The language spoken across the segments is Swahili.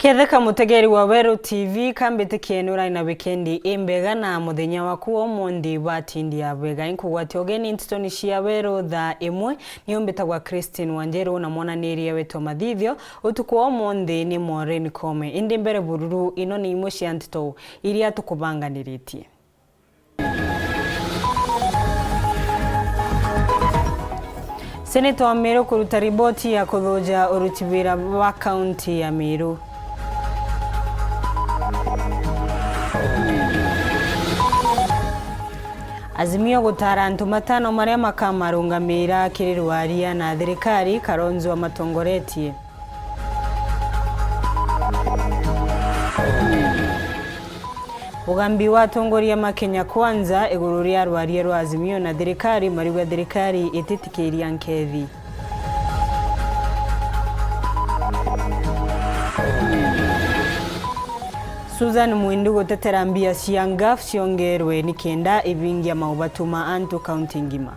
Ketheka mutegeri wa Weru TV kambite kienura ina weekendi imbega na muthenya waku omundi batindia bwega inkugwati ogeni Nteto nishia Weru Thaa Imwe niumbitagwa Christine NJERU na mwananiria wetu mathithio utuku omundi ni Maureen Kome indi mbere bururu ino ni imwe cia Nteto iria tukubanganiritie. Senator wa Meru kuruta riboti ya kuthoja uruti wira wa kaunti ya Meru. Azimio gutara antu matano maria makamarungamira kirirwaria na thirikari Kalonzo wa matongoretie. Ugambi wa tongoria makenya kwanza iguru ria rwaria rwa azimio na thirikari marigwa thirikari ititikiria nkethi. Susan Mwindu gutetera mbia cia ngaf ciongerwe ni kenda ivingia maubatuma antu kaunti ngima.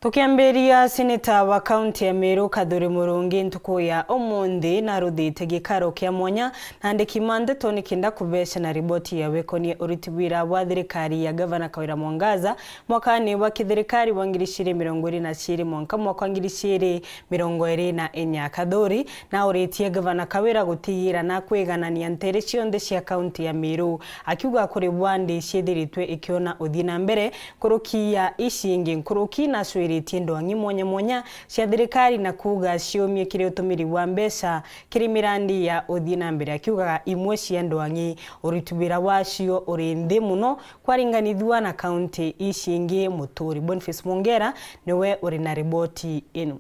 Tukiambiria seneta wa kaunti ya Meru Kadhuri Murungi ntuku ya omundi na ruthite gikaro kia mwanya na ndiki Nteto nikinda kubesha na riboti ya wekonie uriti wira wa thirikari ya gavana Kawira Mwangaza mwakani wa kithirikari wa 2022 mwaka wa 2024 Kadhuri na uritie gavana Kawira gutiyira na kwiganania ntere cionthe cia kaunti ya Meru akiuga kuri bwandi ciethiritwe ikiona uthina mbere kurukia icingi nkuruki na tiendo angi mwanya cia thirikari na kuga ciumie kiri utumiri wa mbesa kiri mirandi ya uthina mbere akiuga imwe cia ndoangi uritubira wacio uri nthi muno kwaringanithwa na kaunti icingi muturi. Boniface Mongera niwe uri na riboti ino.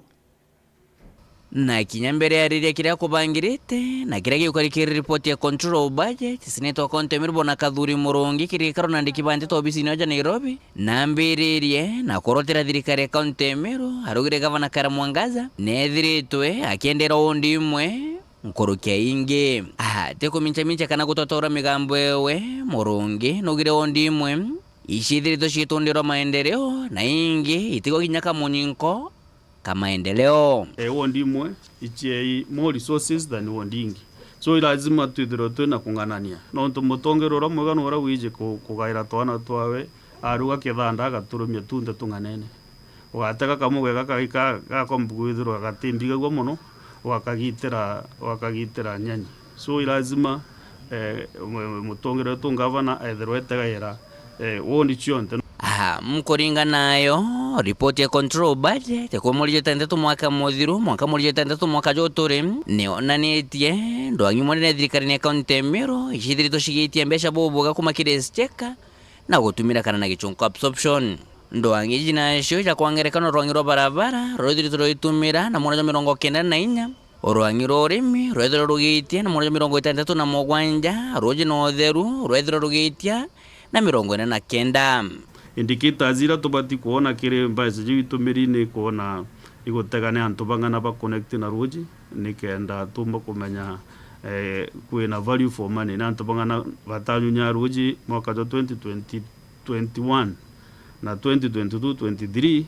Na kinyambere ya riria kiria kubangirite na kiria giukari kiri report ya control of budget Senator wa kaunti ya Meru na Kadhuri Murungi kiri karo na ndiki Nteto obisi ni Nairobi na mbiririe na korotera thirikari ya kaunti ya Meru harugire gavana Kawira Mwangaza nethiritwe akiendera undi imwe nkurukia ingi teko mincha kana gutotora migambo ewe Murungi nugire undi imwe ishithirito ciitundiro maendeleo na ingi itigo kinyaka munyinko kama endeleo wondi imwe ichie more resources than wondi ingi so lazima tuithirotwe na kunganania no ntumutongerora mwega nora wije kugaira twana twawe aruga kithanda gaturumia tunde tunganene ugateka kamugega ka kombuithirwa gatindigagwa muno wakagitira nyanyi so lazima mutongero tungavana ethirwete gaira wondi chionte mkuringa nayo report ya control budget kwa mwaka 2023 mwaka muthiru mwaka 2023 mwaka jotore nionanitie ndwangi mwene thirikari ya kaunti ya Meru ishithirito cigitie mbesha boboga kumakire cheka na gutumira kana na gichunko absorption ndwangi jina cio ja kwangerekano rwangi ro barabara rothirito roitumira na 194 orwangi ro rimi rothiro rugitie na 167 roje no theru rothiro rugitia na 49 indicators ira tubati kuona kire mbaje jitumiri ni kuona igutegane antu bangana ba connect na roji nikenda tumba kumenya kuena value for money na antu bangana batanyunya roji mwaka 2021 na 2022-23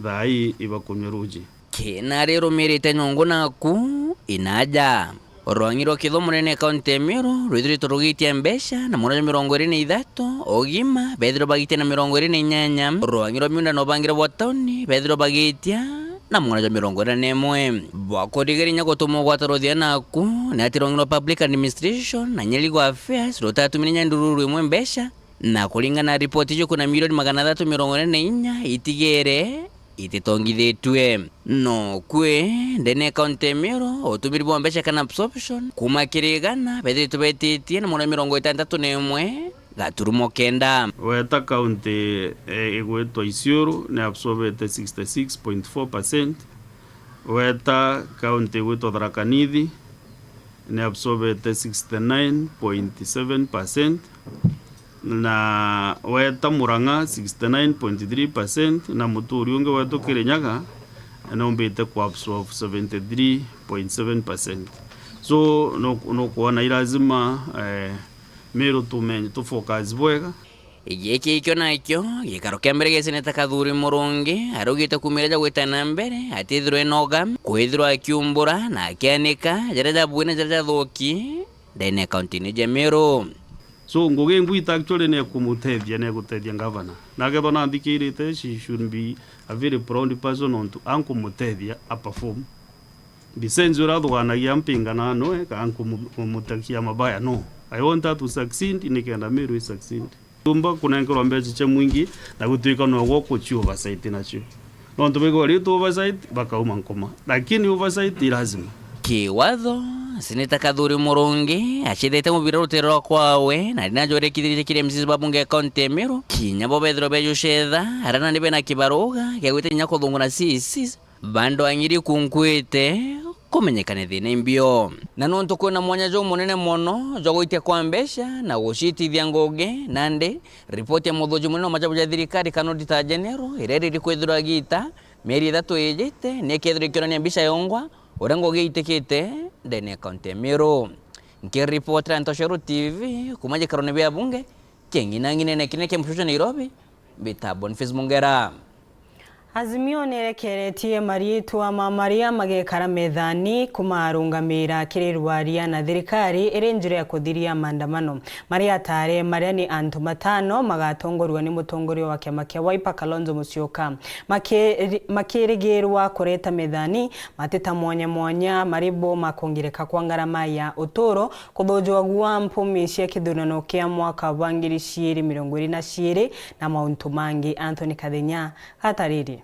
thai ibakunywa roji kina rero merite nyongo naku inaja orwangiro kitho munene kaunti ya Meru rwithirito rugitia mbesha na 123 ogima bethiro bagitia na 28 orwangiro miunda no bangira bwa tauni bethiro bagitia na 141 bwakorigerinya gutumo gwatarothia naku na atirongiro public administration na nyeligo affairs rotatuminya ndururu imwe mbesha na kulingana ripoti yo kuna milioni 344 itigere ititongithitwe no kwe ndene kaunti ya Meru otumiri bwa mbesha kana absorption kumakirigana bethito betitie na 61 gaturumo kenda weta kaunti igwetwa Isiolo ne absorbete 66.4%. weta kaunti igwetwa Thaa ne absorbete 69.7%. na weta Murang'a 69.3% na muturi unge wetu Kirinyaga na umbite kwa absorb 73.7%. so no kuona ilazima Meru tumenye tufocus bwega igiki ikyo nakyo gikaro kia mbere geseneta Kathuri Murungi arugite kumireja gwitana mbere atithirwe enogam kwithirwa akiumbura na akianika jareja bwine jareja thoki ndene kaunti-ini ya Meru. So ngugi ngwita actually ne gutethia governor nage bona ndikirite she should be a very proud person on to ankumutethia a perform bisenzo rathwanagia mpingana no ankumutakia mabaya no. I want her to succeed nikenda Meru succeed tumba kunengerwa mbeca cha mwingi na gutwika no goko chi oversight nacho no ntubego rito oversight bakauma nkoma lakini oversight lazima kiwatho seneta Kathuri Murungi achithete mubira rutero kwawe na rinajorekithirije kire msisi babunge kaunti ya Meru kinya bo bethro bejo shetha arana nibe na kibaruga gegwite nya kuthunguna sisi bando anyiri kunkwite kumenyekane thina imbio na nontu kwina mwanya jo munene mono jo gwitia kwa mbesha na gucitithia ngugi nande ripoti ya muthoji munene wa majabu ya thirikari kanodi Thaa General ireriri kwithirwa gita mieri 3 ijite nekethira ikionania mbica yongwa uria ngugi itikite ndene kaunti ya Meru. Nkiripotera NJERU TV kuma gikarone bia bunge keng'ina kine kemshusha Nairobi bita Boniface Mungera. Azimio nerekeretie mariitwa ma maria magekara methani kumarungamira kirirwaria na thirikari iri njira ya kuthiria maandamano maria tare maria ni antu matano magatongorwa ni mutongoria wa kiama kia Wiper Kalonzo Musyoka makirigirwa kureta methani mateta mwanya maribo makongireka kwa ngarama ya uturo kuthojwa gwa mpumi cia kithurano kia mwaka wa 2022 na mauntu mangi. Anthony Kathenya hatariri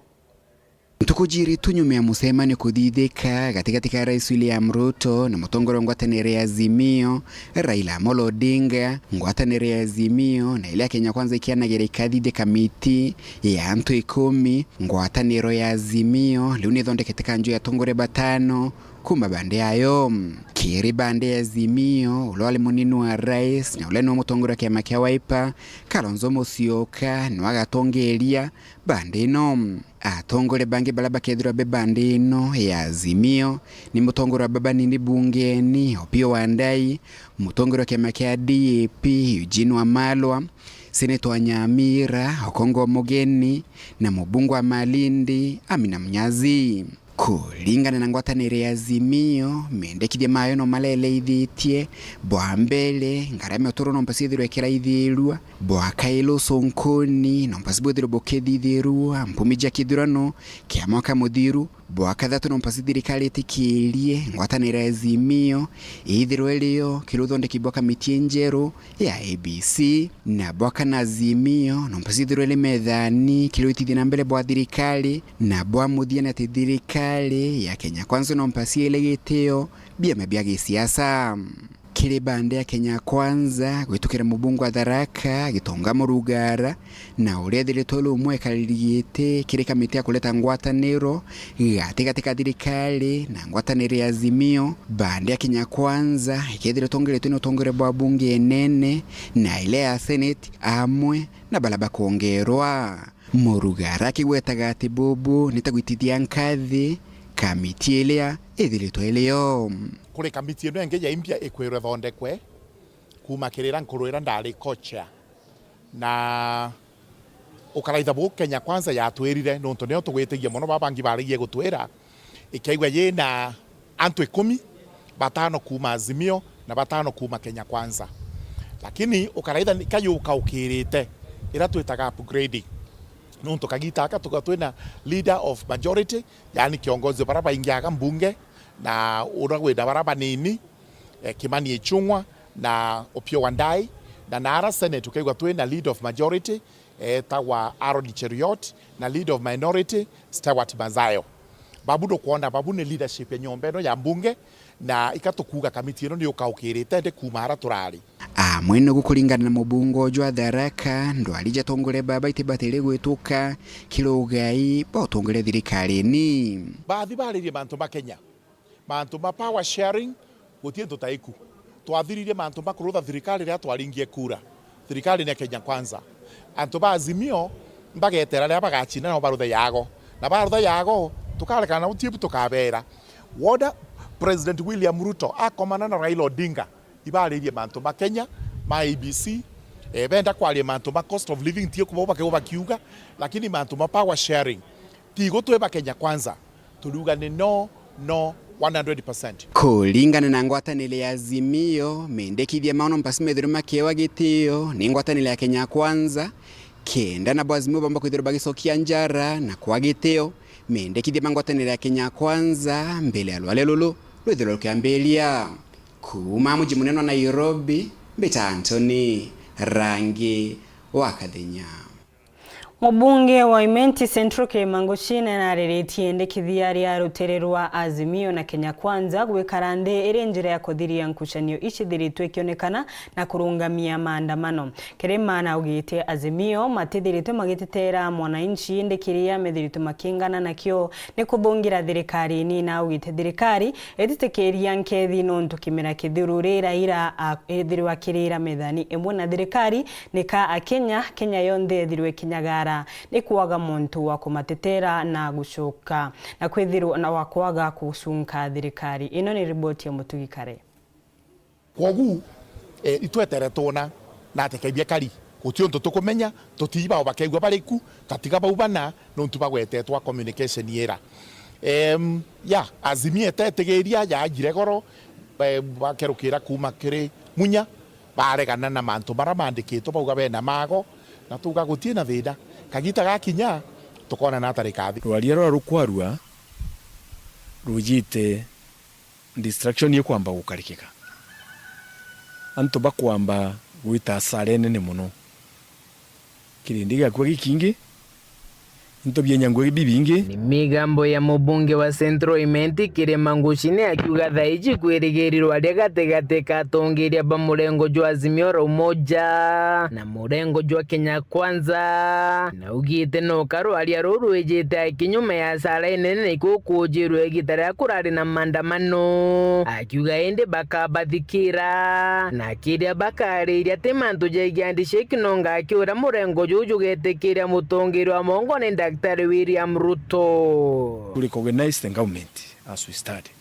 Ntukujiri tunyume ya musemani kuthithika gatigati ka Rais William Ruto na mutongoro ngwatanire ya Azimio Raila Amolo Odinga ngwatanire ya Azimio na ile ya Kenya Kwanza ikianagera ikathithe kamiti ya antu 10 ngwataniro ya Azimio liu nithondekete kanju ya tongore batano kuma bande yayo kiri bande ya Azimio ulwali muninu wa rais na ule no mutongora kiama kia Wiper Kalonzo Musyoka ni wagatongeria bande ino atongore bangi balaba kethira be bande ino ya Azimio ni mutongora baba nini bungeni Opiyo Wandayi mutongora kiama kia DAP Eugene Wamalwa Senator wa Nyamira Okongo Mogeni na mubungu wa Malindi Amina Mnyazi. Kulingana na ngwatanire ya Azimio mendekithie mayo no malele ithitie bwa mbele ngarame otoro no mpasithirwe kira ithirua bwa Kailo Sonkoni no mpasithirwe bokethithirua mpumija kithurano kia mwaka muthiru bwa kathatu no mpasithirikari itikirie ngwatanire ya Azimio ithirwe leo kiruthondeki bwa kamiti NJERU ya ABC na bwa kana Azimio no mpasithirwe le methani kiruithithie na mbele bwa thirikari na bwa muthia na thirikari ya Kenya Kwanza no mpasie ile gitio biame bya gisiasa kile bande ya Kenya Kwanza gwitukira mubungu wa Tharaka gitonga Murugara na urethire tolo umwe kalirigite kile kamiti ya kuleta ngwataniro gatika thirikari na ngwataniro ya Azimio bande ya Kenya Kwanza ikethire tongere tuno tongere bwa bunge nene na ile ya Senate amwe na balaba kuongerwa Murugara kigwetaga ati bubu nitagwitithia nkathi kamiti ilia ithirito ilio kuri kamiti ino enge ya impia ikwirwe thondekwe kuma kirira nkuruira ndari kocha na ukaraitha bu Kenya Kwanza yatwirire nonto neo tugwitigia muno babangi barigie gutwira ikaigwa yena antu 10 batano kuma Azimio na batano kuma Kenya Kwanza lakini ukaraitha kayuka ukirite ira twitaga upgrading nonto kagitaka tukatwena leader of majority yani kiongozi baraba ingiaga mbunge na uragwenda baraba nini Kimani Ichung'wa na Opiyo Wandayi na nara Senate tukaigwa twena leader of majority tawa Aaron Cheriot na leader of minority Stewart Mazayo babudo kuona babune leadership ya nyombeno ya mbunge na ikatukuga kamiti ino ni ukaukirite ndi kumara turari mwene gukulingana na mubungo jwa Tharaka ndo alija tongole baba itibatire gwituka kilogai bo tongole thirikari ni bathi baririe mantu ma Kenya mantu ma power sharing gutie tutaiku twathiririe mantu ma kurutha thirikari ria twaringie kura thirikari ni Kenya Kwanza antu ba Azimio mbagetera ria bagachina no barutha yago na barutha yago tukarekana utiebu tukabera woda President William Ruto akomana na Raila Odinga ibaririe mantu ma Kenya ma ABC benda kwaria mantu ma cost of living tie kuba bakiuga lakini mantu ma power sharing tigo tweba Kenya kwanza turuga ni no 100%. Kulingana na ngwatanile ya Azimio mendekithia maono mpasi methiro makewa gitio ni ngwatanile ya Kenya kwanza kenda na Azimio bamba kwithiro bagicokia njara na kwa gitio mendekithia mangwatanile ya Kenya kwanza mbele ya lwale lulu rwithiro rukiambilia kuma muji munene wa Nairobi Mbita Anthony Rangi wa Kathenya. Mubunge wa Imenti Central Kemangochine na rĩrĩtie ndekithia rĩa rũtere rwa Azimio na Kenya Kwanza gwikarande ĩrĩ njĩra ya kũthiria nkucanio icithiritwe ikionekana na kurungamia maandamano. Keremana ugite Azimio matithiritwe magitetera mwananchi ndekiria methiritu makingana nakio ni kuthungira thirikari ni na ugite thirikari etitekeria nkethi nontu kimera kithururira ira ethirwa kirira methani emwe na thirikari nika Kenya yonthe ethirwe kinyagara ni kuaga muntu wa kumatetera na gushoka na kwithirwo na wakwaga kusunka thirikari. Ino ni ripoti ya Mutugi Kare. Kogu itwetere tona na tekeibia kari kutionto tukumenya tutiba obakegwa bariku tatiga baubana nontu bagwetetwa communication yera Azimio tetegeria ya agire goro bakerukira kuma kiri munya baregana na mantu maramandikitwo bauga bena mago na tuga gutie na thida kagita gakinya tukona na tarikathi rwaria rwa rukwarua rujite distraction ye kwamba gukarikika antu bakwamba gwita sare nene muno kirindi gakwa gikingi into byenyango bibingi. Ni migambo ya mubunge wa Central Imenti Kemangochine akiuga thaiji kwirigirirwa aria gategate katongeria ba murengo jwa Azimio ra umoja na murengo jwa Kenya Kwanza na ugite no karo aria ruru ejete kinyume ya sara nene ikukujirwe gitara kurari na maandamano akiuga ende bakabathikira na kiria bakariria temantu jegiandishe kinonga akiura murengo jujugete kiria mutongeri wa mongo nenda Dr. William Ruto. We recognize the government as we started.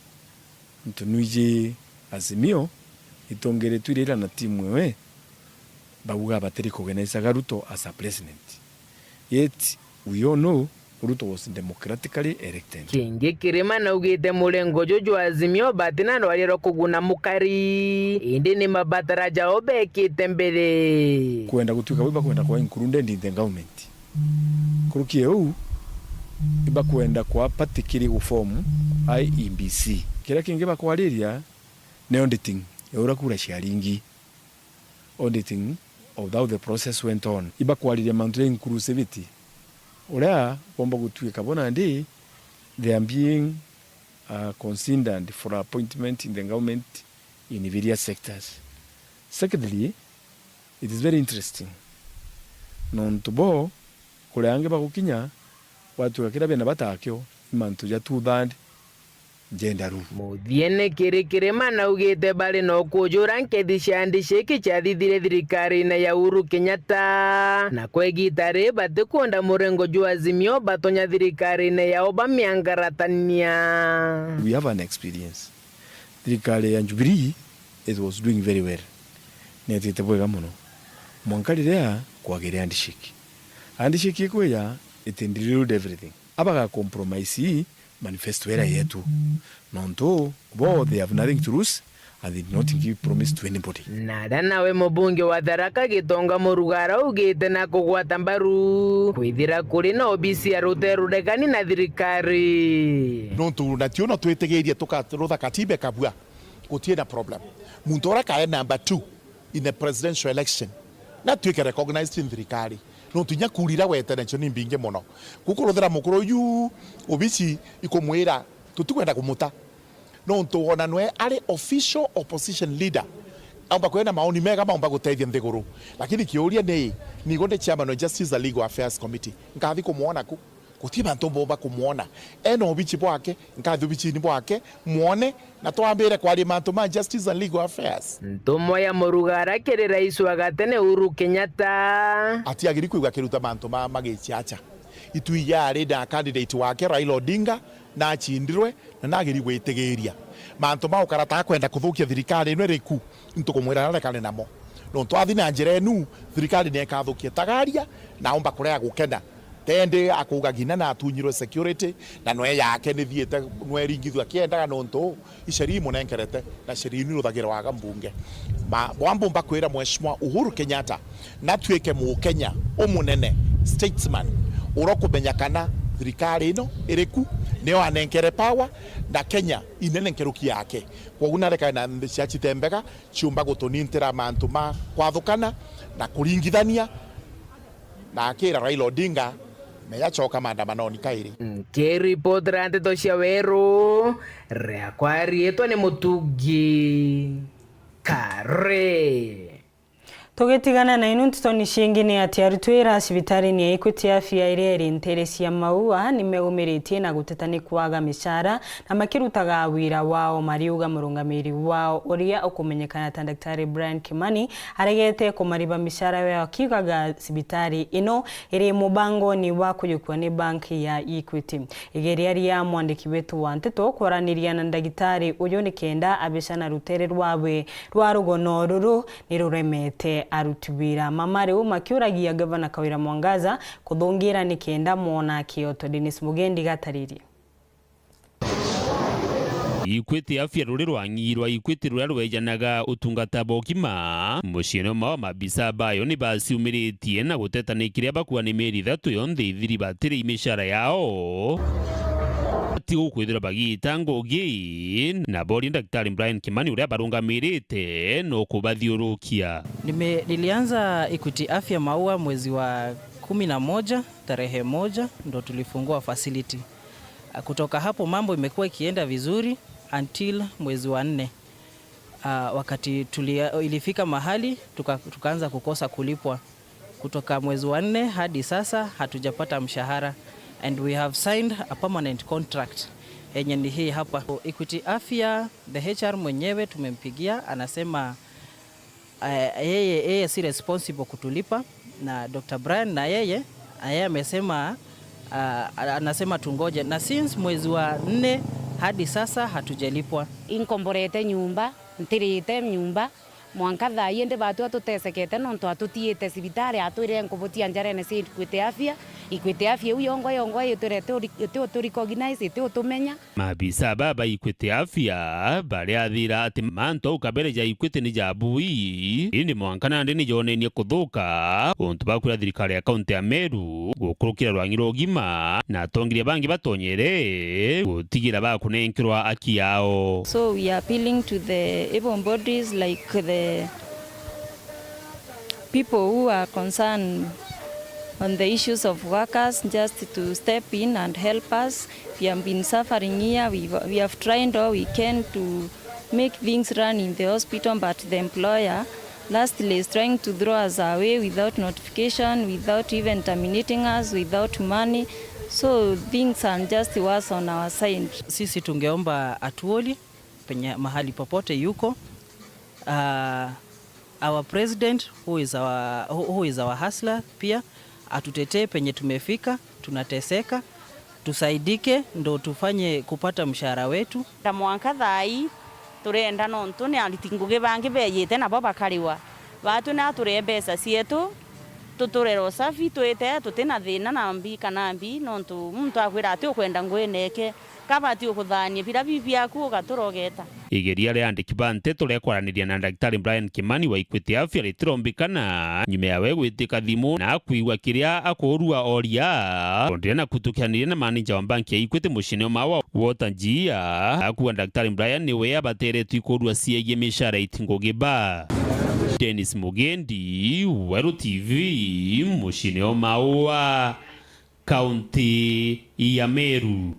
Ntunuije Azimio itongere twirira na timu Imwe babuga bateri recognize Ruto as a president. Yet we all know Ruto was democratically elected. Kingi Kirima ugite murengo jojo Azimio batina no aliro kuguna mukari indi ni mabataraja obekite mbere kwenda gutuka wiba kwenda kwa included in the government. Kurukie huu iba kwenda kwa patikiri gufomu IEBC kila kingi bakwariria ne auditing eura kura sharingi auditing of how the process went on iba kwariria mantre inclusivity ora bomba gutuika bona ndi they are being considered for appointment in the government in various sectors. Secondly, it is very interesting nontubo kule ange bagukinya watu akira bena batakyo imantu ya 2/3 genderu muthiene Kirima ugite bari no kujura nkethi ciandishe kichathithire thirikari na ya Uhuru Kenyatta na kwegitare batikunda murengo jwa Azimio batonya thirikari na ya obamiangaratania. We have an experience. Thirikari ya Jubilee it was doing very well. Netite bwega muno mwankalira kwagiria andishiki andishiki kweya it included everything abaga compromise manifesto era yetu nonto bo they have nothing to lose and they did not give promise to anybody. Nada nawe mubunge wa Tharaka Gitonga Murugara ugite na kugwata mbaru kwithira kuri na obisi ya ruterudekani na thirikari nonto na tio no twetegeria tukarutha katibe kabua gutie na problem muntu ora kae number 2 in the presidential election na tuike recognized in thirikari no tunya kurira wetene ncho ni mbinge muno gukuruthira mukuru yu obici ikumwira tutikwenda kumuta no ntuona nwe ari official opposition leader amba kwena maoni mega maomba guteithia nthiguru lakini kiuria ni gonde chairman of Justice and Legal Affairs Committee ngathi kumuona ku gutiba ntombo kumuona eno obici bwake ngathi obici ni bwake muone na twambire kwari mantu ma Justice and Legal Affairs ntomo ya Murugara kiri rais wa gatene Uhuru Kenyatta ati agiri kuiga kiruta mantu ma magichiacha itui yari na candidate wake Raila Odinga na achindirwe na nagiri gwitigiria mantu mau karata kwenda kuthukia thirikari ino riku ntukumwira rekane namo no twathi na njira enu thirikari ne kathukia tagaria na omba kurea gukena tende akuga gina na atunyirwe security na noe yake ni thiete noe ringithwa kiendaga nonto iceri munenkerete na ceri ni ruthagira waga mbunge bwambo mbakwira Mheshimiwa Uhuru Kenyatta na twike mu Kenya umunene statesman urokumenya kana thirikari ino iriku neo anenkere power na Kenya inenenkeruki yake kwa unareka na ciachitembega ciumba gutunintira mantu ma kwathukana na kuringithania na akira Raila Odinga meyachoka maandamanoni kairi Kiripotera Nteto cia Weru riakwa rietwa ni Mutungi Kare. Tugitigana na inu Nteto ni ciingi ni ati arutwo wira cibitari-ini ya Equity Afya iria iri Ntere cia maua ni megumiritie na guteta ni kwaga mishara na makirutaga wira wao mariuga murungamiri wao uria ukumenyekana ta Daktari Brian Kimani aregete kumariba mishara yao kiugaga cibitari ino iri mubango ni wa kuyukwa ni banki ya Equity. Igeria ria mwandiki wetu wa Nteto kwaraniria na ndagitari uyu ni kenda abicana rutere rwawe rwa rugono ruru ni ruremete arutubira mamare makiuragia gavana Kawira Mwangaza kuthungira ni kenda mona Kyoto. Dennis Mugendi gatariri Equity Afya ruri rwangirwa Equity ruria rwejanaga utungata bokima muciino ma mabisa bayo ni basiumiritie na guteta ni kiria bakuwa ni meri 3 yonthe ithiri batiri imishara yao ati kwithira bagita ngogi na bori Daktari Brian Kimani uria barungamirite no kubathiurukia. Nilianza Equity Afya Maua mwezi wa 11 tarehe 1 ndo tulifungua facility. Kutoka hapo mambo imekuwa ikienda vizuri until mwezi wa 4. Wakati ilifika mahali tukaanza kukosa kulipwa. Kutoka mwezi wa 4 hadi sasa hatujapata mshahara. And we have signed a permanent contract yenye ni hii hapa. Equity Afya, the HR mwenyewe tumempigia, anasema yeye si responsible kutulipa, na Dr. Brian na yeye amesema anasema tungoje, na since mwezi wa 4 hadi sasa hatujalipwa. Inkomborete nyumba, ntirite nyumba, mwanka Thaa yende batu atutesekete nonto atutiete cibitari atwire nkubutia njarene si Equity Afya. Equity Afya uyongo yeturete recognize ite utumenya mabisa baba Equity Afya bari athira ati manto ukabere ja Equity ni jabui ini mwankana ndi ni jonenie kuthuka untu bakwira thirikari ya kaunti ya Meru gukurukira rwangiro gima na tongiria bangi batonyere gutigira bakunenkirwa aki yao. So we are appealing to the able bodies like the people who are concerned on the issues of workers just to step in and help us. We have been suffering here. We have tried all we can to make things run in the hospital, but the employer lastly is trying to throw us away without notification, without even terminating us, without money. So things are just worse on our side. Sisi tungeomba atuoli penye mahali popote yuko. Our president who is our hustler pia atutetee penye tumefika, tunateseka, tusaidike ndo tufanye kupata mshahara wetu. Ta mwanka Thai turenda nonto ni alitinguge bangi beyete nabo bakariwa batu na ture mbeca cietu tuturera usafi twete tutena thina na mbi kana mbi nonto muntu akwira ati ukwenda ngweneke kabati ukuthanie bira bibi yaku ugaturogeta. Igeria ria andiki ba Nteto ria kwaraniria na Daktari Brian Kimani wa Equity Afya ritirombikana nyume yawe gwitika thimu na kuigwa kiria akurua oria ondire na kutukianiria na manager wa banki ya Equity mucine mawa wotanjia akuwa Daktari Brian niwe abateretwe kurua ciege mishara itingogiba. Dennis Mugendi, Weru TV, mucine mawa kaunti ya Meru.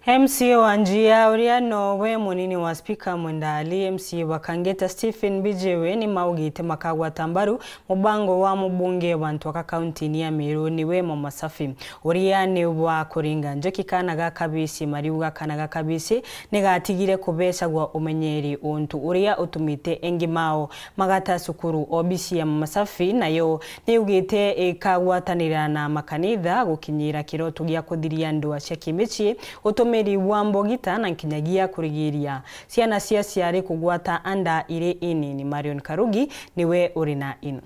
MCA wa NJERU uria nowe munini wa speaker mwendali MCA wa Kangeta Stephen Bijewe ni maugite makagwata mbaru mubango wa mubunge wa Ntwaka kaunti ya Meru niwe Masafi uria ni wa kuringa njoki kana ga kabisi mariuga kana ga kabisi nigatigire kubesa gwa umenyeri untu uria utumite engimao magata sukuru obisi ya Masafi nayo niugite ikagwatanira na makanitha gukinyira kiroto gya kuthiria ndwa cia kimichi utumiri wambogita na nkinyagia kurigiria ciana cia ciari kugwata anda ire ini ni Marion Karugi niwe urina ino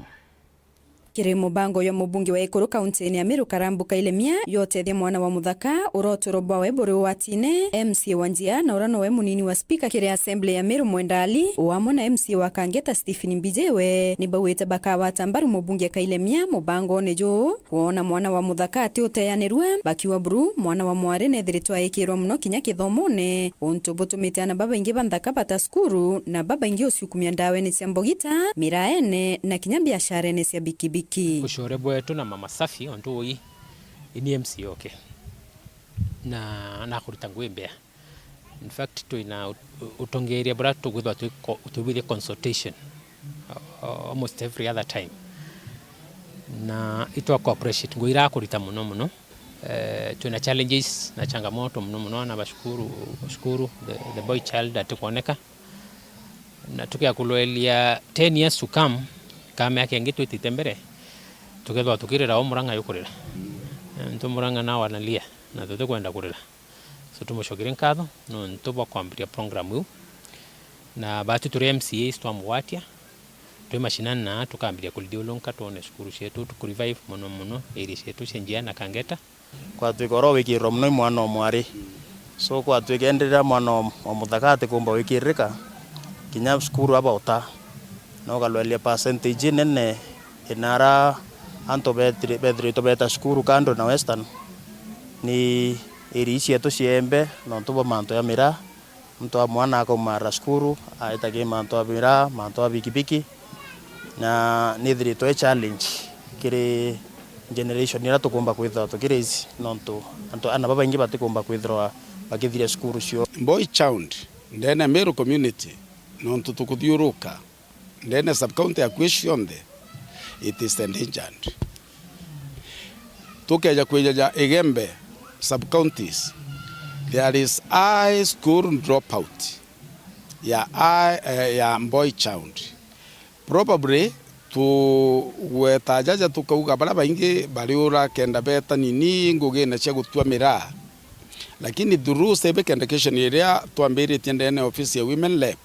kiri mubango ya mubunge wa Ikuru kaunti ya Meru karambuka ile mia yote thia mwana wa muthaka urotoro bwawe buri watine MC wa NJERU na urano we munini wa speaker kiri assembly ya Meru mwendali wamo na MC wa Kangeta Stephen Bijewe ni bawete bakawa tambaru mubunge kaile mia mubango nejo kuona mwana wa muthaka ati uteyanirwa bakiwa buru mwana wa mware nethiritwa ikirwa muno kinya kithomone untu butumite na baba ingi banthaka bataskuru na baba ingi usiukumia ndawe ni cia mbogita miraene na kinya biashara ni cia bikibi ushore bwetu na mama safi ontu yi ini MC okay na kuruta ngwembea in fact to ina utongeria bra to gwithwa to with the consultation almost every other time na itwa cooperation ngwira kuruta muno tuna challenges na changamoto muno na bashukuru the boy child atikuoneka na tukia kuloelia 10 years to come kama yake ngitu ititembere tukethwa tukirira omuranga yukurira ntumuranga na wanalia na tutu kwenda kurira so tumushokire nkatho no ntubo kwambiria program yu na batu turi MCAs twamwatia twi mashinani na tukambiria kulidiolonka tuone shukuru shetu tukurivive muno eri shetu cenjia na Kangeta kwa twikoro wikiro muno mwana omwari so kwa twigenderera mwana wa muthakati kumba wikirika kinya shukuru abauta no galwelia percentage nene inara anto betri to beta shukuru kando na western ni irishi yetu siembe no tubo manto ya mira mtu wa mwana ako mara shukuru aitake manto ya mira manto ya bikibiki na nidri to challenge kire generation ira tukumba kwithwa tukirezi nonto anto ana baba ingi batikumba kwithwa bakithira shukuru cio boy child ndene Meru community nonto tukuthiuruka ndene sub county ya Kwishionde it is endangered. Tukeja kweja Igembe sub counties there is high school dropout ya boy child probably tu wetajaja tukauga bara baingi bariura kenda beta nini nguge na cia gutwa mira lakini through civic education area twambire tiendene office ya women lab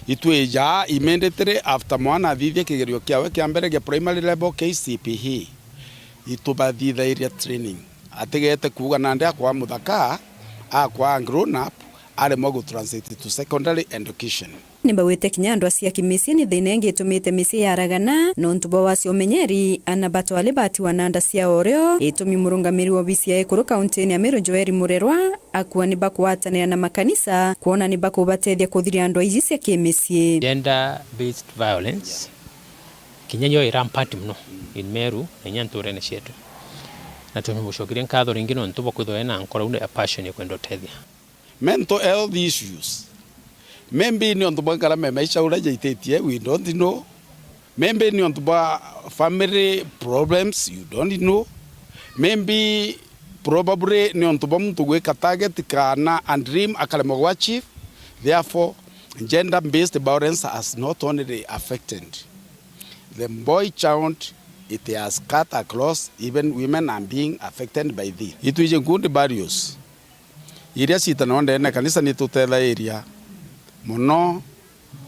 itweja immediately after mwana athithie kigerio kiawe kia mbere ge primary level KCPE itubathitha area training atigete kuga na ndia kwa muthaka akwa grown up ale mogo translate to secondary education nimbawite kinya andu acia kimisi ni thina ingi itumite misi yaragana no ntubo wacio umenyeri anabato ale bati wananda cia oreo itumi murungamiri wa bisi ya Ikuru kaunti ya Meru Joeri Murerwa akuwa ni bakwatanira na makanisa kuona ni bakubatethia kuthiria andu aici cia kimisi gender based violence kinyanyo irampati mno in Meru enyanture ne shetu na tumushokire nkatho ringi no ntubo kwitho na nkora une a passion ya kwenda tethia mental health issues maybe ni on the bankara me maisha ura jaitetie we don't know maybe ni on the family problems you don't know maybe probably ni on the mtu gweka target kana and dream akalemo wa chief therefore gender based violence has not only affected the boy child it has cut across even women are being affected by this itu ije kundi barriers iria sitana ndene kanisa ni tutela area muno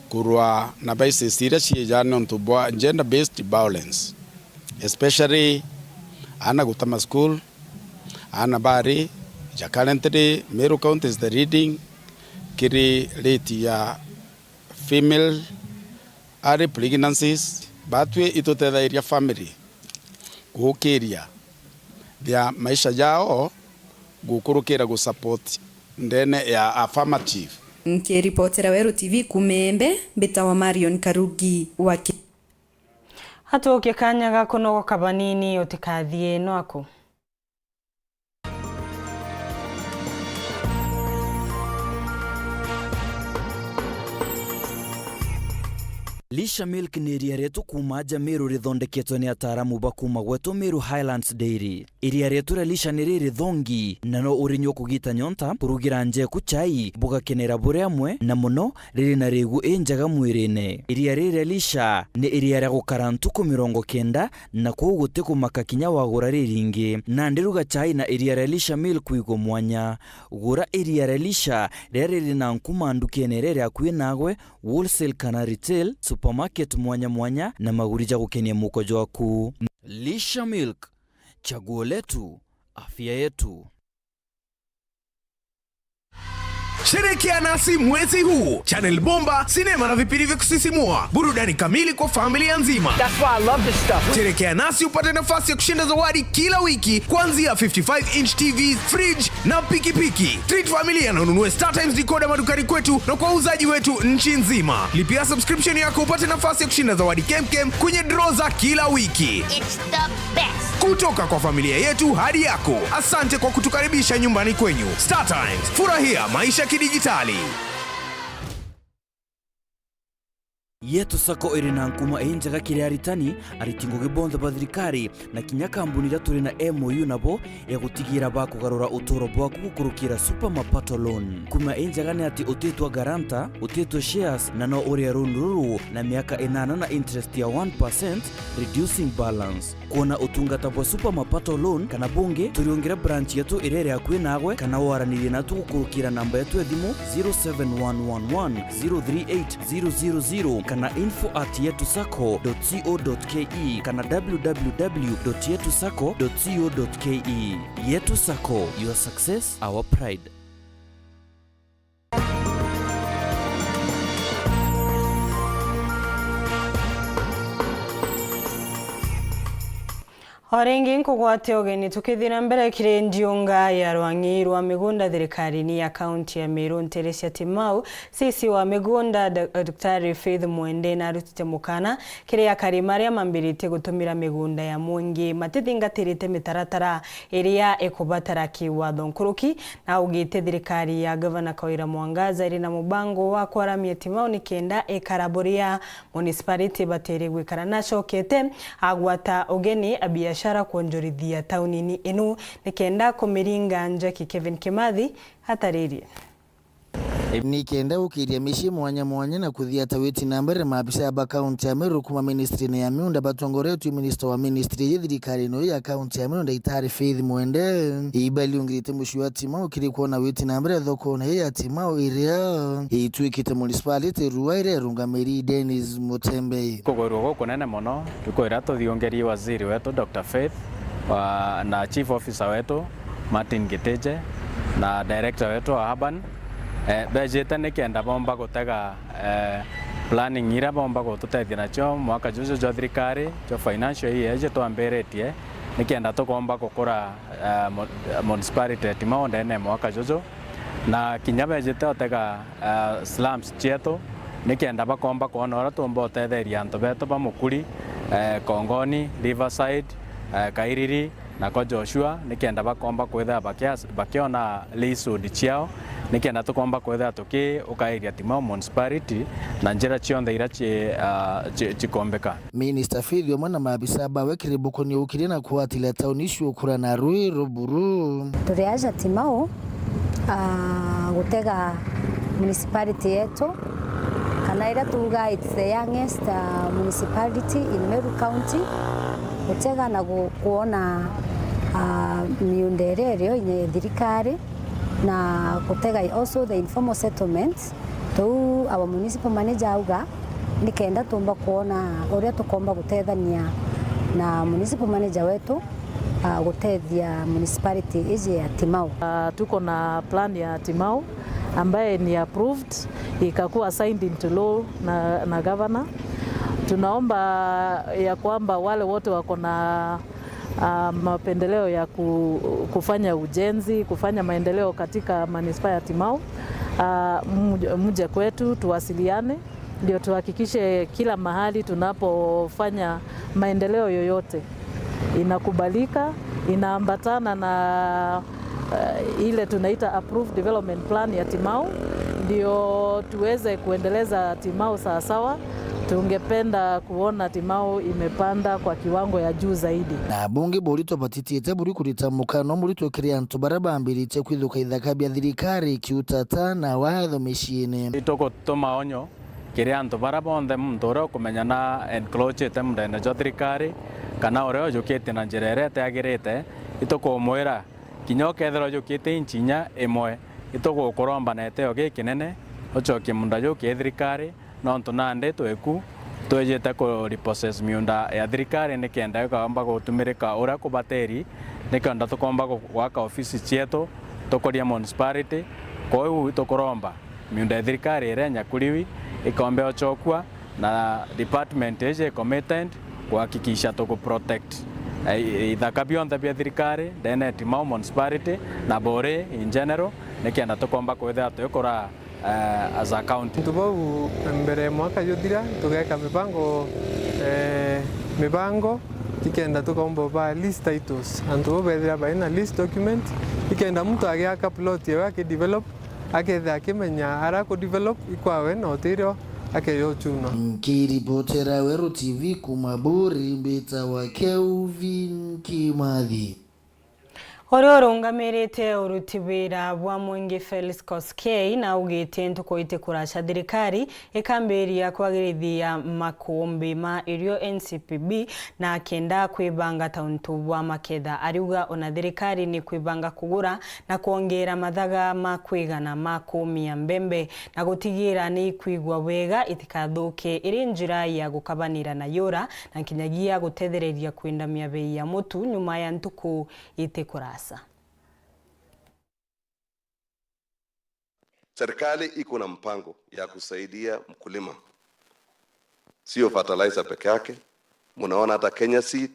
kurwa na basis iria ciejana onto gender based violence especially ana gutama school ana bari ja currently Meru County is the reading kiri rate ya female early pregnancies batwe itotela area family gukiria dia maisha yao gukurukira go support ndene ya affirmative Nkiripotera Weru TV kumembe bitawa Marion Karugi waki hatuokie kanya gakunogoka banini utikathie no ako Lisha Milk ni iria rietu kuma Meru rithondeketwo ni ataaramu ba kuma gwetu Meru Highlands Dairy. Iria rietu ria Lisha ni riri thongi na no urinywo kugita nyonta, kurugira njeku chai, bugakenera buri amwe na muno riri na rigu njega mwirine. Iria riri ria Lisha ni iria ria gukara ntuku 90 na kuo guti kumaka kinya wagura riringi. Na ndiruga chai na iria ria Lisha Milk igo mwanya. Gura iria ria Lisha riri na nkuma ndukene riri akwi nagwe wholesale kana retail, supermarket mwanya na magurija gukenia mukojo waku. Lisha Milk, chaguo letu, afya yetu. Sherekea nasi mwezi huu. Channel bomba, sinema na vipindi vya kusisimua. Burudani kamili kwa familia nzima. That's why I love this stuff. Sherekea nasi upate nafasi ya kushinda zawadi kila wiki kuanzia 55-inch TVs, fridge na pikipiki. Treat familia na ununue StarTimes decoder madukani kwetu na kwa uzaji wetu nchi nzima. Lipia subscription yako upate nafasi ya kushinda zawadi kemkem kwenye draw za kila wiki. It's the best. Kutoka kwa familia yetu hadi yako. Asante kwa kutukaribisha nyumbani kwenyu. StarTimes, furahia maisha kidijitali. Yetu sako irina nkuma enjaga kiria aritani aritingo gibonda bathirikari na kinya kambuni ria turi na MOU nabo ya gutigira ba kugarura utoro bwaku gukurukira super mapato loan. Kuma enjaga ni ati utetwa garanta, utetwa shares na no uri ruru na miaka 8 na interest ya 1% reducing balance. Kuona utungata bwa super mapato loan kana bunge turiongera branch yetu irere akwi nagwe kana waraniri na tugukurukira namba yetu ya thimu 0711038000 kana info@yetusako.co.ke kana www.yetusako.co.ke. Yetu Sako, your success, our pride. Orengi nkugwate ogeni tukithira mbere kire ndiunga ya rwangi rwa migunda thirikari-ini ya kaunti ya Meru Nteresia Timau sisi wa migunda Dr. Faith Mwende na rutite mukana kire akari maria mambirite gutumira migunda ya mungi matithingatirite mitaratara iria ekubataraki wa thonkuruki na ugite thirikari ya Governor Kawira Mwangaza iri na mubango wa kwaramia Timau ni kenda ekaraboria municipality batere gwikara na cokete agwata ogeni biashara kuonjorithia taunini inu nikenda kumiringa Njaki Kevin Kimathi hatariri nikenda ukiria mishi mwanya na kuthia tawiti nambere maabisa ba kaunti ya Meru kuma ministry ya miunda batongoretu minister wa ministry ya thirikari no ya kaunti ya Meru Dr. Faith Mwende ibali ungirite mushwa Timau kiri kuona witi nambere thoko na ya Timau iria itwikite municipality ruwaire rungamiri Dennis Mutembe kugorwo goko nene mono tukoira tuthiongerie waziri wetu Dr. Faith na chief officer wetu Martin Giteje na director wetu wa Urban bejete nikenda bomba gutega planning ira bomba gututethia nacho mwaka juju jo thirikari jo financial year je twamberetie nikenda tukomba gukura municipality Timau ndene mwaka juju na kinya bejete otega slums cheto nikenda bakomba kuona ora tumba utetheria antu beto bamukuri Kongoni Riverside Kairiri na kwa Joshua nikenda bakomba kwetha bakiona leasehold chiao nikenda tukomba kwetha tuki ukairia Timau municipality na njira chionde ira chikombeka. Minister Faith mwana maabisa bawe kiribukoni ukiri na kuatila taunishu ukura na rui ruburu turiaja Timau gutega municipality yetu kana ira tuga it's the youngest municipality in Meru County gutega na kuona miundererio ine thirikari na gutega also the informal settlements to our municipal manager auga nikenda tumba kuona uria tukomba gutethania na municipal manager wetu gutethia municipality ije ya Timau. Tuko na plan ya Timau ambaye ni approved ikakuwa signed into law na governor. Tunaomba ya kwamba wale wote wako na mapendeleo ya kufanya ujenzi, kufanya maendeleo katika manispaa ya Timau, mje kwetu tuwasiliane ndio tuhakikishe kila mahali tunapofanya maendeleo yoyote inakubalika, inaambatana na ile tunaita approved development plan ya Timau, ndio tuweze kuendeleza Timau sawa sawa tungependa kuona Timau imepanda kwa kiwango ya juu zaidi. Na bunge borito batitite buri kuritamuka no muri twekeria ntu barabambirite kwithuka ithaka bya thirikari kiutata na watho mishine. Itoko tuma onyo kiria ntu barabonde muntu ro kumenyana encroachete mndene jo thirikari kana ore ojukite na njirere teagirite itoko mwera kinyoke thero jukite inchinya imwe itoko kuromba nete oge kinene ochoke munda jo thirikari no ntunande tweku twejete ko repossess miunda ya thirikari nikenda kamba gutumirika ura kubateri nikenda tukomba gwaka ofisi chieto tokoria municipality kwa hiyo tokoromba miunda ya thirikari irenya kuriwi ikombe ochokwa na department eje committed kuhakikisha toko protect ithaka bionthe bia thirikari ndene Timau municipality na bore in general nikenda tukomba kwetha twikora as a county. Tubau mbere mwaka yuthira tugeka mibango ikenda tukomba ba list titles antu bethira ba ina list document ikenda mtu agiaka plot yake develop aketha akimenya ara ko develop ikwawe no tiro akeyo chuno. Kiripotera Weru TV kumaburi mbita wa Kelvin Kimathi. Orungamirite urutibira bwa mwingi Felix Koskei na ugite ntukoite kurasha thirikari ikambiria kwagirithia makombi ma irio NCPB na kenda kwibanga tauntu bwa maketha ariuga ona thirikari ni kwibanga kugura na kuongera mathaga ma kwigana ma kumia mbembe na gutigira ni kwigwa wega itikathuke iri njira ya gukabanira na yura na kinyagia gutethereria kwindamia bei ya mutu nyuma ya ntuku itikura. Serikali iko na mpango ya kusaidia mkulima. Sio fertilizer peke yake. Munaona hata Kenya Seed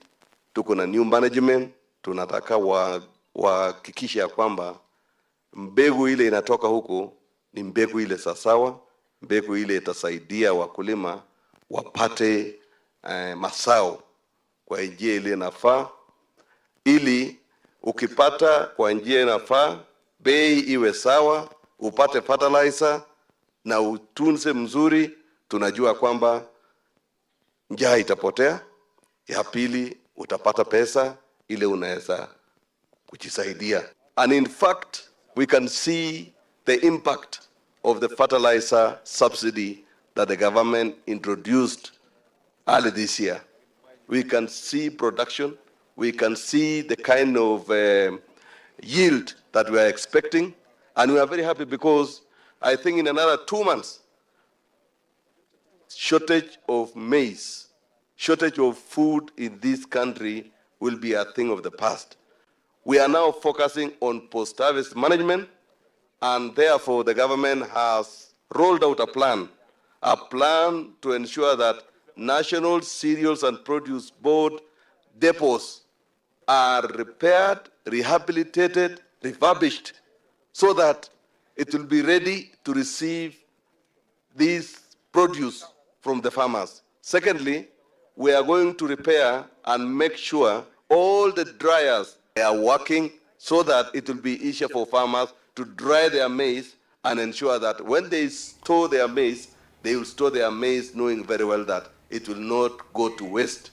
tuko na new management, tunataka wahakikisha kwamba mbegu ile inatoka huko ni mbegu ile sasawa, mbegu ile itasaidia wakulima wapate masao kwa njia ile inafaa, ili ukipata kwa njia inafaa, bei iwe sawa, upate fertilizer na utunze mzuri, tunajua kwamba njaa itapotea. Ya pili, utapata pesa ile unaweza kujisaidia. And in fact, we can see the impact of the fertilizer subsidy that the government introduced early this year. We can see production. We can see the kind of yield that we are expecting. And we are very happy because I think in another 2 months, shortage of maize, shortage of food in this country will be a thing of the past. We are now focusing on post-harvest management, and therefore the government has rolled out a plan to ensure that National Cereals and Produce Board depots are repaired, rehabilitated, refurbished, so that it will be ready to receive this produce from the farmers. Secondly, we are going to repair and make sure all the dryers are working so that it will be easier for farmers to dry their maize and ensure that when they store their maize, they will store their maize knowing very well that it will not go to waste.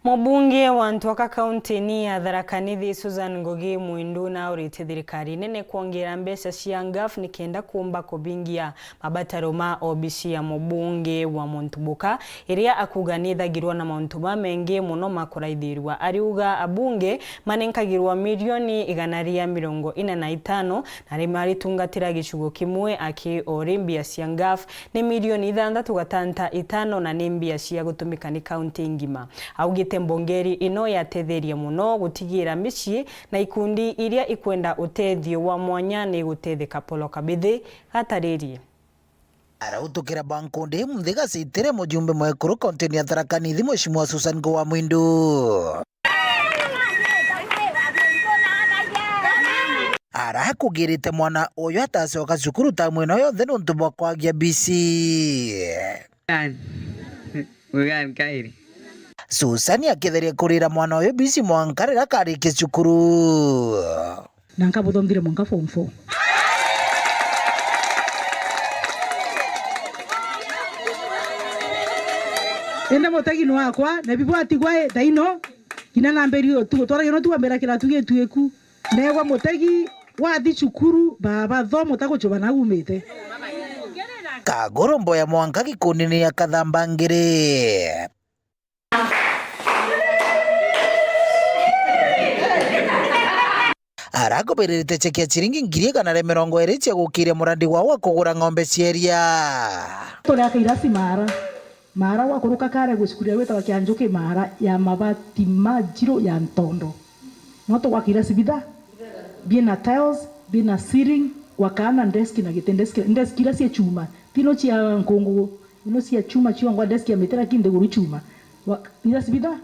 Mubunge wa Ntoka County ni ya Tharaka Nithi Susan Ngugi Mwindu na urite thirikari nene kuongera mbeca cia ngaf nikenda kuomba kubingia mabataro ma OBC ya mubunge wa Montubuka iria akuganithagirwa na mauntu mengi muno makuraithirwa ariuga abunge manenkagirwa milioni 145 na rimari tungatira gicugo kimwe aki orimbia cia ngaf ni milioni 6.5 na nimbia cia gutumika ni county ngima augite mbongeri ino yatetheria muno gutigira micii na ikundi iria ikwenda utethio wa mwanya ni gutetheka polo kabithi gataririe arautukira bankonde muthiga sitere mujumbe mwekuru konteni ya Tharaka Nithi Mheshimiwa Susan Ngugi Mwindu ara kugirite mwana uyu atacoka cukuru ta mwena yothe nuntu bwa kwagia BC kairi Susan akitheria kurira mwana uyu BC mwankarira karike cukuru nanka buthomthire mwanka form 4 enda motagi no akwa na bibwati gwa daino kina namberio tu tora yono tu ambera kila tuge tueku negwa motagi wathi cukuru baba thomo tagochoba na umete Kagorombo ya Mwanka gikundi-inĩ ya Kathambangĩrĩ. Aragobererete cheki ya chiringi 120,000 cia gukire muradi wa kugura ng'ombe cieria. Toleka irasi mara wa kuruka kare gusikuria weta kianjuke mara ya mabati majiro ya Ntondo. Noto wa kirasi bida bina tiles bina ceiling wakana deski na gitendeski deski la cia chuma tino cia nkongo ino cia chuma chio ngwa deski ya metera kinde guru chuma irasi bida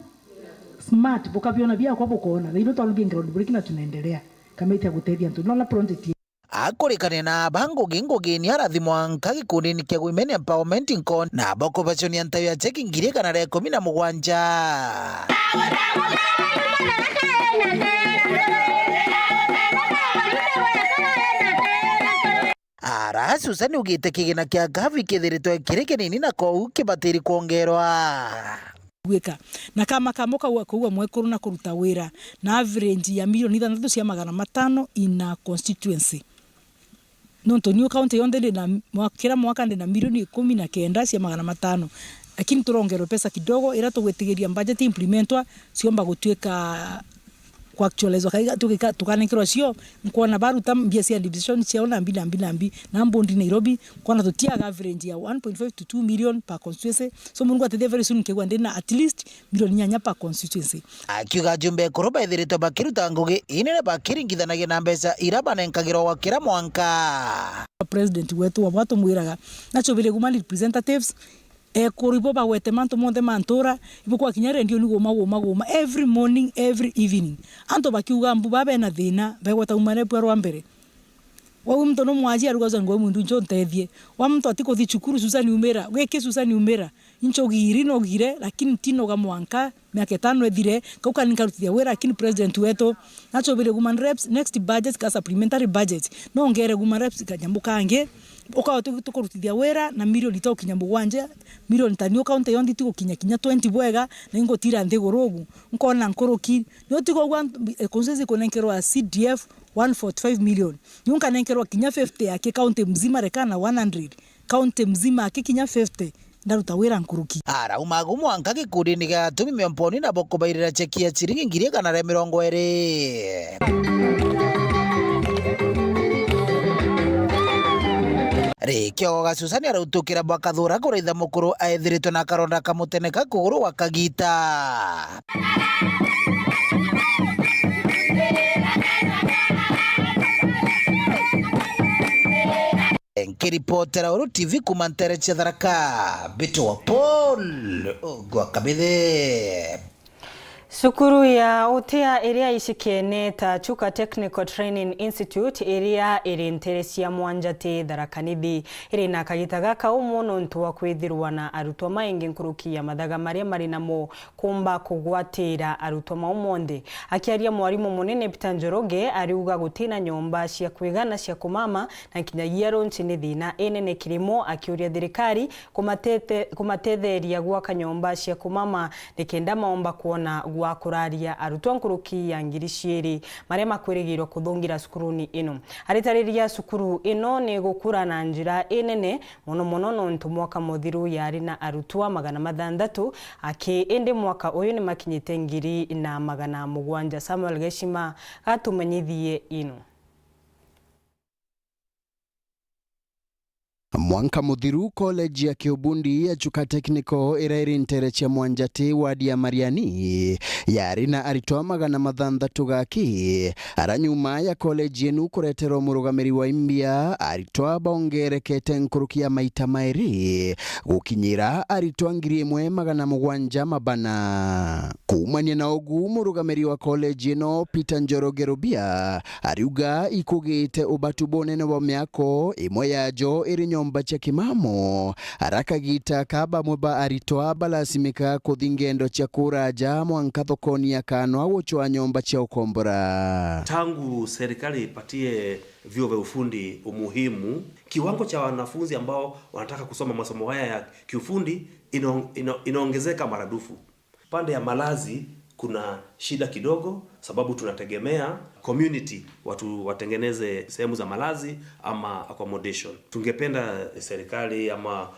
smart bokaviona bia kwa bokona ino twalubi ground break na tunaendelea kama ita guteithia ntu no la project akurikania na bangugi ni arathi Mwanka gikundi-inĩ kia Women Empowerment Inc na boko bachonia ntayo ya cheki 117. Ara Susan ugite kigina kia gavi kithiritwe kiri kinini na kou kibatiri kuongerwa gwika na kama kamoka wa kuwa mwekuru na kuruta wira na average ya milioni 600,500 in constituency nonto new county yonde na kila mwaka ndina milioni 19,500 lakini turongerwa pesa kidogo ira tugwetigeria budget implementwa siomba gutweka kwa actualizwa kaiga tukanekirwa cio nkuona baruta mbia cia division cia ona mbi na mbondi Nairobi kwana tutia average ya 1.5 to 2 million per constituency so mungu atete very soon kegwa ndina at least milioni 4 per constituency akiuga jumbe kuroba ithirito bakiruta ngugi inene bakiringithanagia na mbeca iraba nenkagirwo wa kira Mwanka. President wetu wa watu mwiraga nacho vile guma representatives kuribo ba wete manto monde mantora ibukwa kinyare ndio ni goma every morning every evening anto bakiuga mbu babe na thina begweta umane pwa rwa mbere wa mtu no mwaji arugaza ngo mundu njo ntethie wa mtu atiko thi chukuru Susani umera weke Susani umera incho giri no gire lakini tino ga Mwanka miaka 5 ethire kauka nikarutia wera lakini president wetu nacho bile woman reps next budget ka supplementary budget no ngere woman reps kanyambukange ukawa tukurutithia wera na milioni to kinyambu wanje milioni tani county yondi tiko kinya 20 bwega na ingo tira nthigorogu nkona nkoroki no tiko gwa consensus konenkerwa CDF 145 million yunka nenkerwa kinya 50 yake county mzima rekana 100 county mzima kinya 50 ndaruta wira nkuruki ara umagu Mwanka gikundi-inĩ gia atumia mponi na boko bairira cheki ya chiringi 120,000 Rikio gasusani arautukira bwakathura kuritha mukuru aethiritwe na karonda kamutene ka kuguru wa kagita Nkiripotera Weru TV kuma Nteto cia Tharaka Bito wa Paul gwa kabithe. Sukuru ya utea iria ishikene ta Chuka Technical Training Institute iria iri Nteto cia Mwanjati Tharakanithi iri na kagita gaka umuno ntu wa kwithirwa na arutwa maingi nkuruki ya mathaga maria mari namo kumba kugwatira arutwa maumonde akiaria mwarimu munene Peter Njoroge ariuga gutina nyomba cia kwigana cia kumama na kinyagia ronchi ni thina enene kirimo akiuria thirikari kumatetheria gwaka nyomba cia kumama nikenda maomba kuona wa kuraria arutwa nkuruki ya ngiri cieri maria makwirigirwo kuthungira sukuruni ino aritariria sukuru ino ni gukura na njira enene muno no ntu mwaka muthiru yari na arutwa 600 aki ende mwaka uyu ni makinyite ngiri na 700 Samuel Geshima atumenyithie ino Mwanka muthiru college ya kiubundi ya Chuka Technical irairi Nteto cia Mwanjati wadi ya Mariani yari na aritwa 600 gaki aranyuma ya college yenu kureterwo murugamiri wa imbia aritwa bongerekete nkuruki ya maita mairi gukinyira aritwa 1,700 mabana kumania na ogu murugamiri wa college yeno Peter Njoroge Rubia ariuga ikugite ubatu bonene wa miako imwe yajo iri nyomba cha kimamo arakagita kaba muba aritwa balasimika kuthingendo cha kuraja Mwanka thokoni ya kanwa wochwa nyomba cha ukombora. Tangu serikali ipatie vyuo vya ufundi umuhimu, kiwango cha wanafunzi ambao wanataka kusoma masomo haya ya kiufundi inaongezeka maradufu. Pande ya malazi kuna shida kidogo, sababu tunategemea community watu watengeneze sehemu za malazi ama accommodation. Tungependa serikali ama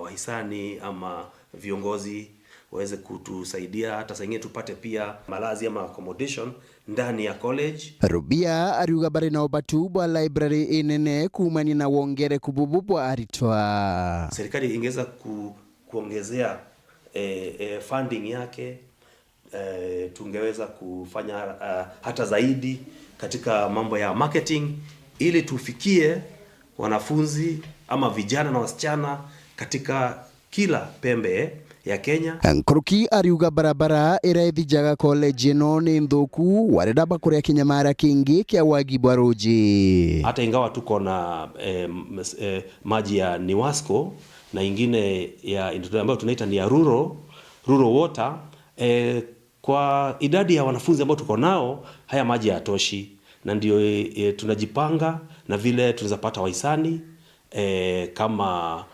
wahisani ama viongozi waweze kutusaidia, hata sengine tupate pia malazi ama accommodation ndani ya college. Rubia ariuga bari na obatu bwa library inene kumani na wongere kubububwa aritwa. Serikali ingeweza kuongezea funding yake, tungeweza kufanya hata zaidi katika mambo ya marketing ili tufikie wanafunzi ama vijana na wasichana katika kila pembe ya Kenya. Nkuruki ariuga barabara iraithijaga college no ni nthuku warenda bakuria kinyamara kingi kia wagibu aruji. Hata ingawa tuko na maji ya Niwasco na ingine ya ambayo tunaita ni ya rural water, kwa idadi ya wanafunzi ambao tuko nao haya maji hayatoshi, na ndio tunajipanga na vile tunaweza pata wahisani kama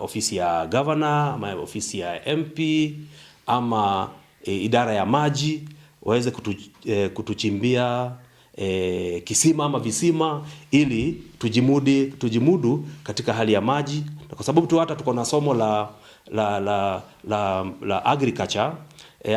ofisi ya governor ama ofisi ya MP ama idara ya maji waweze kutuchimbia kisima ama visima ili tujimudu katika hali ya maji, na kwa sababu tu hata tuko na somo la agriculture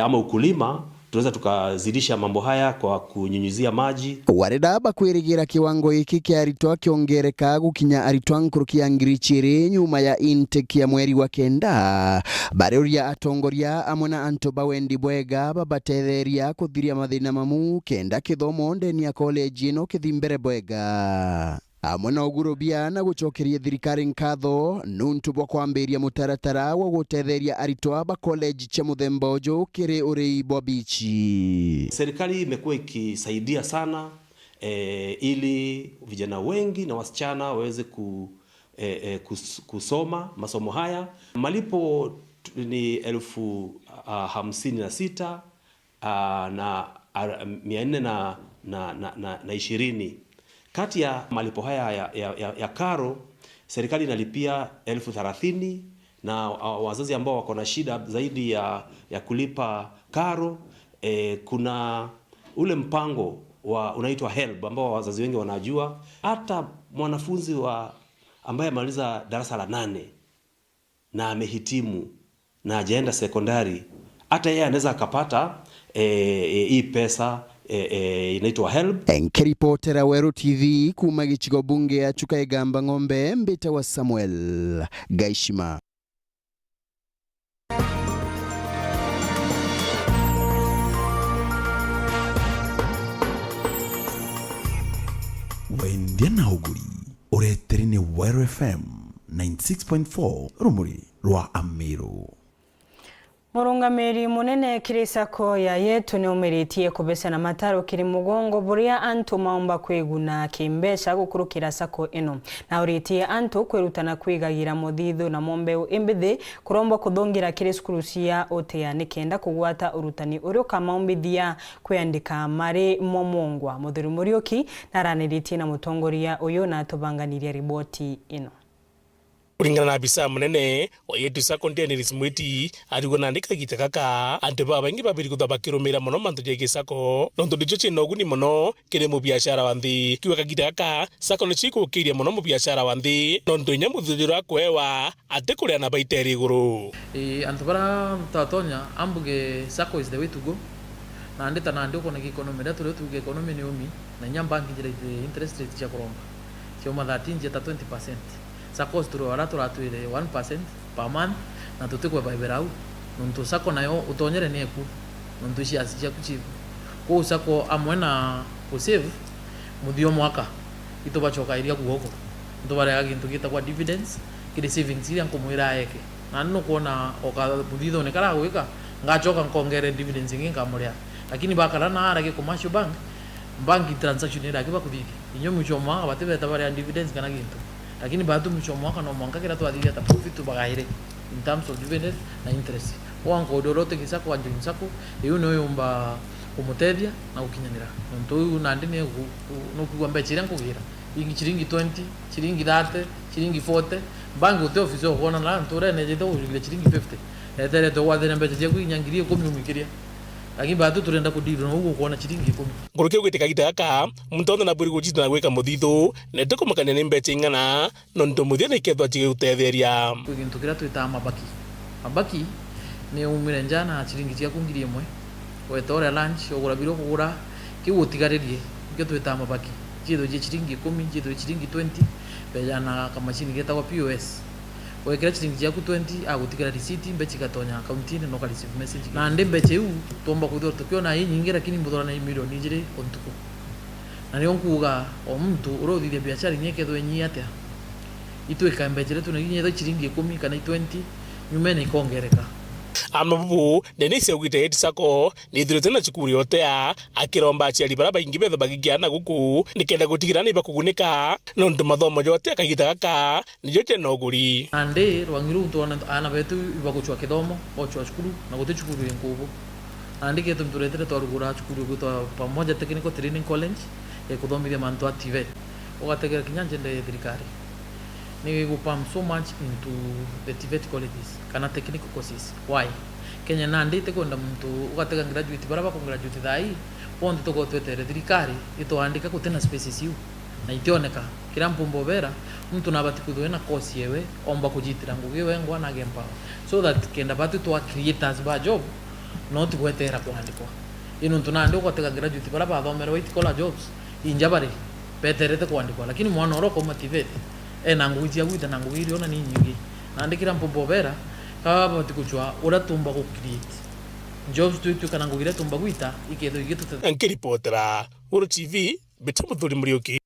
ama ukulima, tunaweza tukazidisha mambo haya kwa kunyunyizia maji. Warenda bakwirigira kiwango hiki kia aritwa kiongereka gukinya aritwa nkuruki ya ngiri chiri nyuma ya intake ya mweri wa kenda. Bareria atongoria amona anto bawendi bwega babatetheria kuthiria mathina mamu kenda kithomo ndeni ya college no kithimbere bwega. Amona ugurubia na gucokeria thirikari nkatho nuntu bwa kwambiria mutaratara wa gutetheria aritwa ba college cha muthemba uju kiri uri bwa bichi. Serikali imekuwa ikisaidia sana ili vijana wengi na wasichana waweze kusoma masomo haya. Malipo ni 56,000 na 420. Kati ya malipo haya ya karo, serikali inalipia 30,000, na wazazi ambao wako na shida zaidi ya kulipa karo, kuna ule mpango unaitwa HELB ambao wazazi wengi wanajua. Hata mwanafunzi ambaye amaliza darasa la 8 na amehitimu na hajaenda sekondari, hata yeye anaweza akapata hii pesa inaitwa HELB. Nkiripotera Weru TV kuma gichigo bunge ya Chukaigamba Ng'ombe, mbita wa Samuel Gaishima. Wendia na uguri ureteri ni Weru FM 96.4 rumuri rwa Amiru. Murungamiri munene kirisako ya yetu ni umiritie kubesana mataro kiri mugongo buria antu maomba kweguna kimbesha gukurukira sako ino na uritie antu kwerutana kwigagira muthithu na mombeu imbithi kuromba kuthongira kiri skurusia otea nikenda kugwata urutani urio kamaombithia kwandika mari momongwa muthuru murioki naraniritie na mutongoria uyu na tubanganiria riboti ino. Kuringana na bisa munene wa yetu sakonteneris mwiti arigo nandika gitakaka ante baba ingi babiri kutabakiromera mono mantu jege sako nonto dicho chinoguni mono kire mu biashara wanthi kiwaka gitakaka sako no chiko kiria mono mu biashara wanthi nonto nyamuthiro akwewa ate kuria na baiteri iguru antu bara tatonya ambuge sako is the way to go na andita na ndiko na economy da tule tuge economy ni umi na nyamba ngijira interest rate cha kuromba sio ma 13 ta 20%. Sako sturu turatwire 1% per month na tutikwe baibirau nuntu sako nayo utonyere neku nuntu cia kuchivu ko sako amwena ku save muthio mwaka ito bachoka iria kuoko nto bare gintu kita kwa dividends kile savings iria nkumwira yake na nno kuona oka muthitho ne kara gwika ngachoka nkongere dividends nginga muria lakini bakara na arage commercial bank transaction ira kiba kuthiki inyo mwisho mwaka batebe tabari dividends kana gintu lakini baada mwisho mwaka no mwaka kila tu adhiria ta profit bagaire in terms of dividend na interest wango dorote kisako wanje msako iyo no yomba kumutethia na ukinyanira nto uyu nandi ne no kugwamba chirango gira ingi chiringi 20 chiringi 30 chiringi 40 bangu te ofisi okona na ntore nejete ujile chiringi 50 etere to wathene mbecha cia kuinyangirie 10 umikiria lakini bado turenda kudiro na ugo kuona chiringi 10 nguruke gwiteka gitaka mtonda na buri gujita na gwika muthithu nete kumakania ni mbecha ingana no ndo muthia ni kethwa chige utetheria kugintu kira twita mabaki ni umire njana chiringi cia kungirie mwe wetore lunch ogura biro kugura kiutigaririe nge twita mabaki jitho je chiringi 10 jitho chiringi 20 bejana kama chini geta kwa POS wekera chiringi yaku 20 agutikira receipt mbechi gatonya account ni no ka receive message na ndi mbeche u tomba kuthio tukiona hii nyingi lakini muthora na milioni njire ontuko na ni onkuga o mtu urothithia biashara nyeke thwe nyi atia itweka mbeche letu na nyinyi chiringi 10 kana 20 nyume ni kongereka amabu nene seugite etisako nithirite na chukuri yotea akiromba aciari bara baingi betho bagigiana guku nikenda gutigira ni bakugunika no ndu mathomo yote akagita gaka nijo chenoguri ande rwangiru twana ana betu ibaguchwa kithomo ochwa chukuru na gote chukuru nkubu ande ketu mturetere twarugura chukuru gutwa pamoja technical training college kuthomithia mantu active ugategera kinyanje nde thirikari ni gupam so much into the TVET colleges kana technical courses. Why? Kenya nandi tekonda mtu ugatega graduate baraba ko graduate thai ponde toko twetere thirikari itoandika kutena spaces yu na itioneka kila mpumbo vera mtu nabati kuthwena course yewe omba kujitira ngugiwe ngwa na gempa so that kenda batu to creators ba job not gwetera kuandikwa ino tunandi ugatega graduate baraba thomera white collar jobs injabari peterete kuandikwa lakini mwana oroko motivate nanguijia gwita nanguiri ona ni nyingi nandikira mpombo vera kaba batikuchwa uratumba ku create jobs tu kana ngugira tumba gwita iketho igitu ankiripotera Weru TV bitamuthuri murioki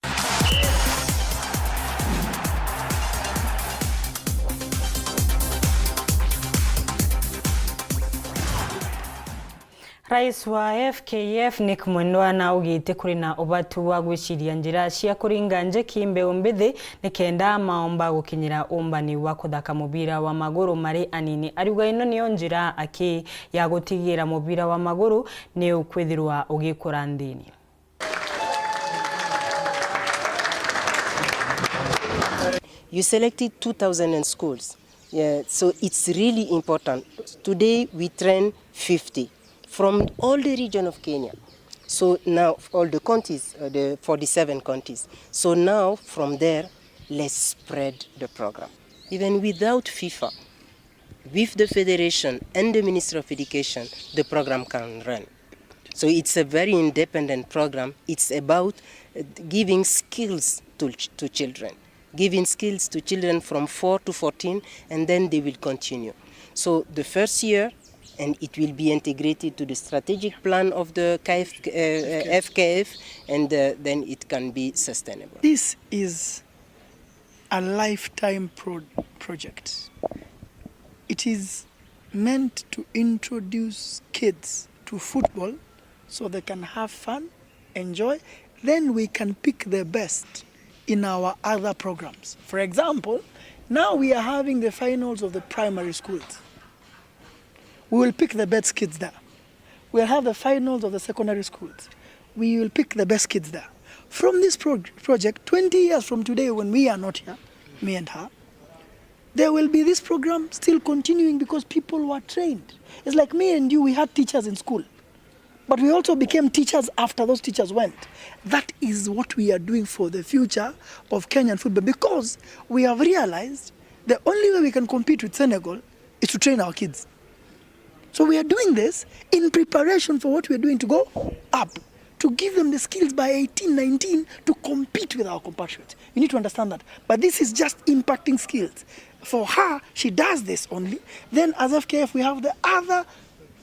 Rais wa FKF Nick Mwendwa ugite kuri na ubatu wa gwiciria njira cia kuringa njeki mbeu mbithi nikenda maomba gukinyira umbani wa kuthaka mubira wa maguru mari anini ariuga ino niyo njira aki ya gutigira mubira wa maguru ni ukwithirwa ugikura ndini. You selected 2,000 schools. Yeah, so it's really important. Today we train 50 from all the region of Kenya. So now all the counties, the 47 counties. So now from there, let's spread the program. Even without FIFA, with the federation and the Ministry of Education, the program can run. So it's a very independent program. It's about giving skills to children. Giving skills to children from 4 to 14, and then they will continue. So the first year, and it will be integrated to the strategic plan of the FKF, and then it can be sustainable. This is a lifetime project. It is meant to introduce kids to football so they can have fun, enjoy, then we can pick the best in our other programs. For example, now we are having the finals of the primary schools. We will pick the best kids there. We'll have the finals of the secondary schools. We will pick the best kids there. From this project, 20 years from today when we are not here, me and her, there will be this program still continuing because people were trained. It's like me and you, we had teachers in school. But we also became teachers after those teachers went. That is what we are doing for the future of Kenyan football because we have realized the only way we can compete with Senegal is to train our kids. So we are doing this in preparation for what we are doing to go up, to give them the skills by 18, 19 to compete with our compatriots. You need to understand that. But this is just impacting skills. For her, she does this only. Then as FKF, we have the other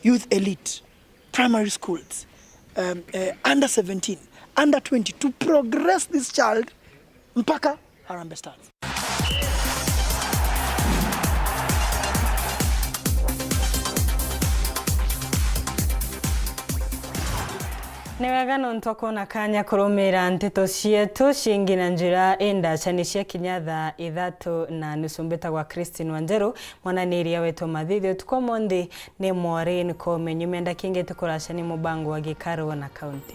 youth elite, primary schools, under 17, under 20, to progress this child mpaka Harambee Stars. Newega nontoko na kanya kurumira nteto cietu cingi na njira endaca ni cia kinya thaa 3:30 mbetagwa Christine NJERU mwananiria wetu mathithio tukomondi ni mwari ni komenyu menda kingi tukuracani mubango wa gikaro na county.